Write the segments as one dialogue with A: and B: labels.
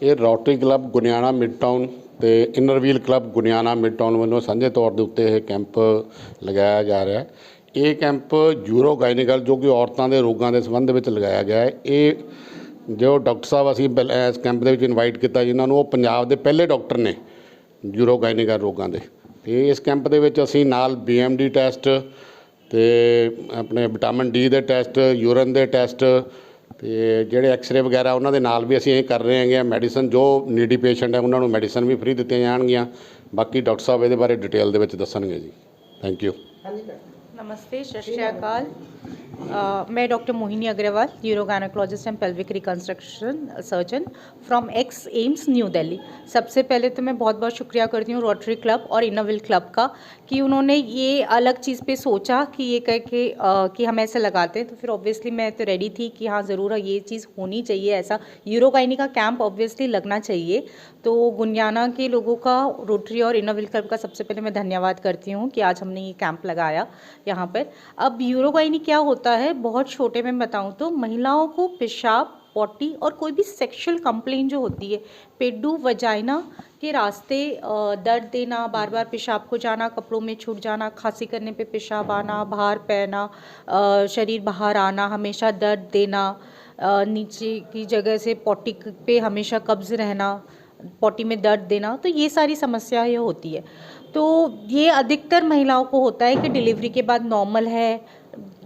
A: ਇਹ rotary club Goniana mid town ਤੇ inner wheel club Goniana mid town ਵੱਲੋਂ ਸਾਂਝੇ ਤੌਰ ਦੇ ਉੱਤੇ ਇਹ ਕੈਂਪ ਲਗਾਇਆ ਜਾ ਰਿਹਾ ਹੈ। ਇਹ ਕੈਂਪ ਯੂਰੋ ਗਾਇਨੀਕਲ ਜੋ ਕਿ ਔਰਤਾਂ ਦੇ ਰੋਗਾਂ ਦੇ ਸੰਬੰਧ ਵਿੱਚ ਲਗਾਇਆ ਗਿਆ ਹੈ। ਇਹ ਜੋ ਡਾਕਟਰ ਸਾਹਿਬ ਅਸੀਂ ਇਸ ਕੈਂਪ ਦੇ ਵਿੱਚ ਇਨਵਾਈਟ ਕੀਤਾ ਜਿਨ੍ਹਾਂ ਨੂੰ ਉਹ ਪੰਜਾਬ ਦੇ ਪਹਿਲੇ ਡਾਕਟਰ ਨੇ ਯੂਰੋ ਗਾਇਨੀਕਲ ਰੋਗਾਂ ਦੇ। ਅਤੇ ਇਸ ਕੈਂਪ ਦੇ ਵਿੱਚ ਅਸੀਂ ਨਾਲ BMD ਟੈਸਟ ਅਤੇ ਆਪਣੇ ਵਿਟਾਮਿਨ D ਦੇ ਟੈਸਟ, ਯੂਰਨ ਦੇ ਟੈਸਟ ਅਤੇ ਜਿਹੜੇ ਐਕਸਰੇ ਵਗੈਰਾ ਉਹਨਾਂ ਦੇ ਨਾਲ ਵੀ ਅਸੀਂ ਇਹ ਕਰ ਰਹੇ ਹੈਗੇ। ਮੈਡੀਸਨ ਜੋ ਨੀਡੀ ਪੇਸ਼ੈਂਟ ਹੈ ਉਹਨਾਂ ਨੂੰ ਮੈਡੀਸਨ ਵੀ ਫ੍ਰੀ ਦਿੱਤੀਆਂ ਜਾਣਗੀਆਂ। ਬਾਕੀ ਡਾਕਟਰ ਸਾਹਿਬ ਇਹਦੇ ਬਾਰੇ ਡਿਟੇਲ ਦੇ ਵਿੱਚ ਦੱਸਣਗੇ ਜੀ। Thank you.
B: नमस्ते, सत श्री अकाल। मैं doctor Mohini Agarwal, urogynecologist and pelvic reconstruction surgeon from ex AIIMS New Delhi. सबसे पहले तो मैं बहुत बहुत शुक्रिया करती हूँ रोटरी क्लब और इनरविल क्लब का कि उन्होंने ये अलग चीज़ पे सोचा कि ये कह के कि हम ऐसे लगाते हैं। तो फिर ऑब्वियसली मैं तो रेडी थी कि हाँ ज़रूर ये चीज़ होनी चाहिए, ऐसा यूरोगायनी का कैंप ऑब्वियसली लगना चाहिए। तो गुनियाना के लोगों का, रोटरी और इनरविल क्लब का सबसे पहले मैं धन्यवाद करती हूँ कि आज हमने ये कैंप लगाया यहाँ पर। अब यूरोगायनी क्या होता है, बहुत छोटे में बताऊँ तो महिलाओं को पेशाब, पॉटी और कोई भी सेक्सुअल कंप्लेंट जो होती है, पेडू वजाइना के रास्ते दर्द देना, बार बार पेशाब को जाना, कपड़ों में छूट जाना, खांसी करने पे पेशाब आना, बाहर पैना, शरीर बाहर आना, हमेशा दर्द देना, नीचे की जगह से पॉटी पे हमेशा कब्ज़ रहना, पॉटी में दर्द देना, तो ये सारी समस्याएं होती है। तो ये अधिकतर महिलाओं को होता है कि डिलीवरी के बाद नॉर्मल है,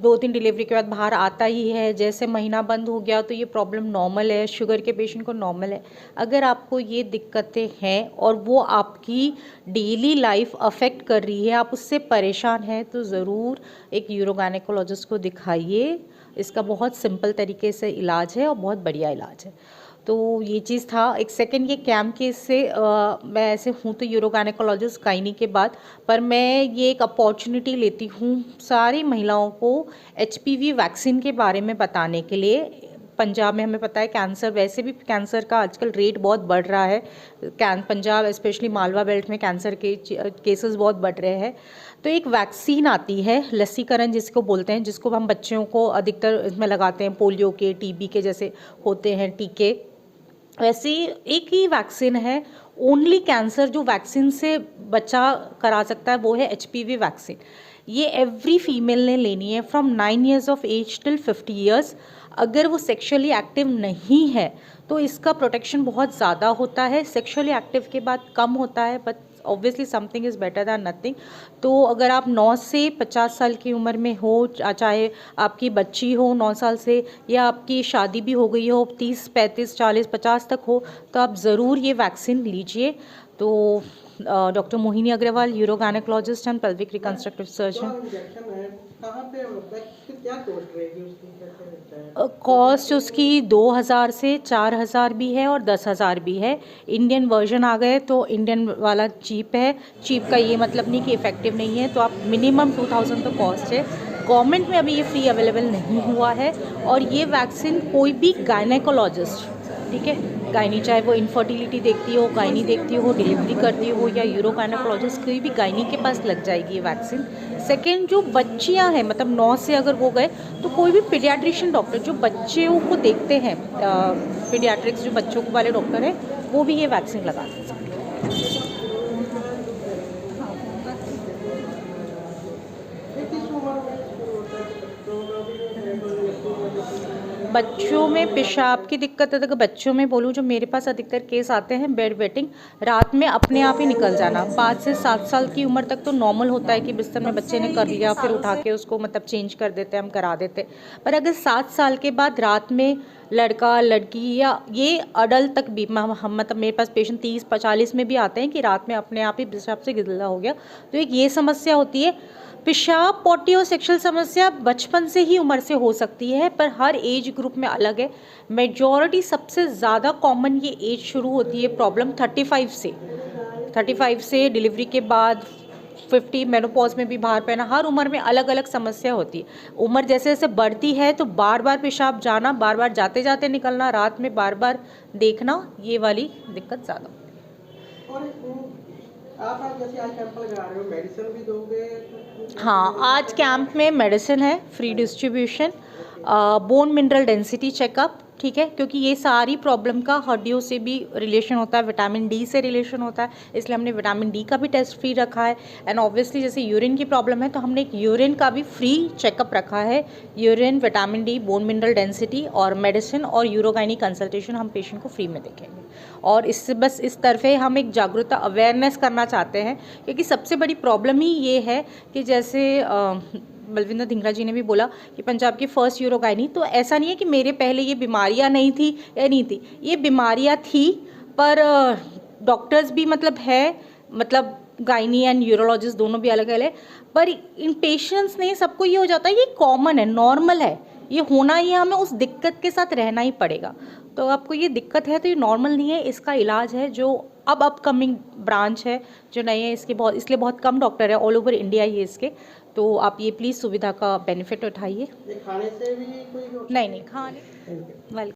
B: 2-3 डिलीवरी के बाद बाहर आता ही है, जैसे महीना बंद हो गया तो ये प्रॉब्लम नॉर्मल है, शुगर के पेशेंट को नॉर्मल है। अगर आपको ये दिक्कतें हैं और वो आपकी डेली लाइफ अफेक्ट कर रही है, आप उससे परेशान हैं, तो ज़रूर एक यूरोगायनेकोलॉजिस्ट को दिखाइए। इसका बहुत सिंपल तरीके से इलाज है और बहुत बढ़िया इलाज है। तो ये चीज़ था। एक सेकंड, ये कैंप के इससे मैं ऐसे हूँ तो यूरोगायनेकोलॉजिस्ट गायनी के बाद, पर मैं ये एक अपॉर्चुनिटी लेती हूँ सारी महिलाओं को HPV वैक्सीन के बारे में बताने के लिए। पंजाब में हमें पता है कैंसर, वैसे भी कैंसर का आजकल रेट बहुत बढ़ रहा है। पंजाब स्पेशली मालवा बेल्ट में कैंसर के केसेस बहुत बढ़ रहे हैं। तो एक वैक्सीन आती है लसीकरण जिसको बोलते हैं, जिसको हम बच्चों को अधिकतर इसमें लगाते हैं, पोलियो के, TB के जैसे होते हैं टीके, वैसे एक ही वैक्सीन है। ओनली कैंसर जो वैक्सीन से बचा करा सकता है वो है HPV वैक्सीन। ये एवरी फीमेल ने लेनी है from 9 years of as till 50 years. अगर वो सेक्सुअली एक्टिव नहीं है तो इसका प्रोटेक्शन बहुत ज़्यादा होता है, सेक्सुअली एक्टिव के बाद कम होता है, but obviously something is better than nothing. तो अगर आप 9 से 50 साल की उम्र में हो, चाहे आपकी बच्ची हो 9 साल से, या आपकी शादी भी हो गई हो 30, 35, 40, 50 तक हो, तो आप ज़रूर ये वैक्सीन लीजिए। तो doctor Mohini Agarwal, urogynecologist and pelvic reconstructive surgeon. Cost उसकी 2000 से 4000 भी है और 10,000 भी है। इंडियन वर्जन आ गए तो इंडियन वाला चीप है। चीप का ये मतलब नहीं कि इफ़ेक्टिव नहीं है, तो आप मिनिमम 2000 तो कॉस्ट है। गवर्नमेंट में अभी ये फ्री अवेलेबल नहीं हुआ है। और ये वैक्सीन कोई भी गायनेकोलॉजिस्ट, ठीक है, गायनी चाहे वो इनफर्टिलिटी देखती हो, गायनी देखती हो, डिलीवरी करती हो, या यूरोगायनेकोलॉजिस्ट, कोई भी गायनी के पास लग जाएगी ये वैक्सीन। सेकेंड, जो बच्चियां हैं, मतलब 9 से अगर वो गए तो कोई भी पीडियाट्रिशियन डॉक्टर जो बच्चों को देखते हैं, पीडियाट्रिक्स जो बच्चों को वाले डॉक्टर हैं, वो भी ये वैक्सीन लगा सकते हैं। बच्चों में पेशाब की दिक्कत है, अगर बच्चों में बोलूँ जो मेरे पास अधिकतर केस आते हैं, बेड वेटिंग, रात में अपने आप ही निकल जाना। 5 से 7 साल की उम्र तक तो नॉर्मल होता है कि बिस्तर में बच्चे ने कर लिया, फिर उठा के उसको मतलब चेंज कर देते हैं, हम करा देते। पर अगर 7 साल के बाद रात में लड़का लड़की या ये अडल्ट तक भी, हम मतलब मेरे पास पेशेंट 30-40 में भी आते हैं कि रात में अपने आप ही पेशाब से गिल्ला हो गया, तो एक ये समस्या होती है। पेशाब, पॉटी और सेक्सुअल समस्या बचपन से ही उम्र से हो सकती है, पर हर एज ग्रुप में अलग है। मेजॉरिटी सबसे ज़्यादा कॉमन ये एज शुरू होती है प्रॉब्लम 35 से डिलीवरी के बाद 50, मेनोपॉज में भी बाहर पैना, हर उम्र में अलग अलग समस्या होती है। उम्र जैसे जैसे बढ़ती है तो बार बार पेशाब जाना, बार बार जाते जाते निकलना, रात में बार बार देखना, ये वाली दिक्कत ज़्यादा होती है।
C: आप जैसे आज कैंप लगा रहे हो, मेडिसिन भी दोगे?
B: हाँ, आज कैंप में मेडिसिन है, free distribution, bone mineral density checkup, ठीक है, क्योंकि ये सारी प्रॉब्लम का हड्डियों से भी रिलेशन होता है, विटामिन डी से रिलेशन होता है, इसलिए हमने विटामिन डी का भी टेस्ट फ्री रखा है। एंड ऑब्वियसली जैसे यूरिन की प्रॉब्लम है तो हमने एक यूरिन का भी फ्री चेकअप रखा है। Urine, vitamin D, bone mineral density और मेडिसिन और यूरोगाइनी कंसल्टेशन हम पेशेंट को फ्री में देखेंगे। और इससे बस इस तरफे हम एक जागरूकता अवेयरनेस करना चाहते हैं, क्योंकि सबसे बड़ी प्रॉब्लम ही ये है कि जैसे बलविंदर धिंगरा जी ने भी बोला कि पंजाब की फ़र्स्ट यूरोगाइनी, तो ऐसा नहीं है कि मेरे पहले ये बीमारियां नहीं थी या नहीं थी, ये बीमारियां थी, पर डॉक्टर्स भी मतलब है, मतलब गायनी एंड यूरोलॉजिस्ट दोनों भी अलग अलग है, पर इन पेशेंट्स ने सबको ये हो जाता है, ये कॉमन है, नॉर्मल है, ये होना ही है, हमें उस दिक्कत के साथ रहना ही पड़ेगा। तो आपको ये दिक्कत है तो ये नॉर्मल नहीं है, इसका इलाज है जो अब अपकमिंग ब्रांच है जो नए है, इसके बहुत, इसलिए बहुत कम डॉक्टर है ऑल ओवर इंडिया ये इसके। तो आप ये प्लीज़ सुविधा का बेनिफिट उठाइए।
C: ये खाने से भी कोई
B: नहीं खाने
C: Thank you.
B: वेलकम।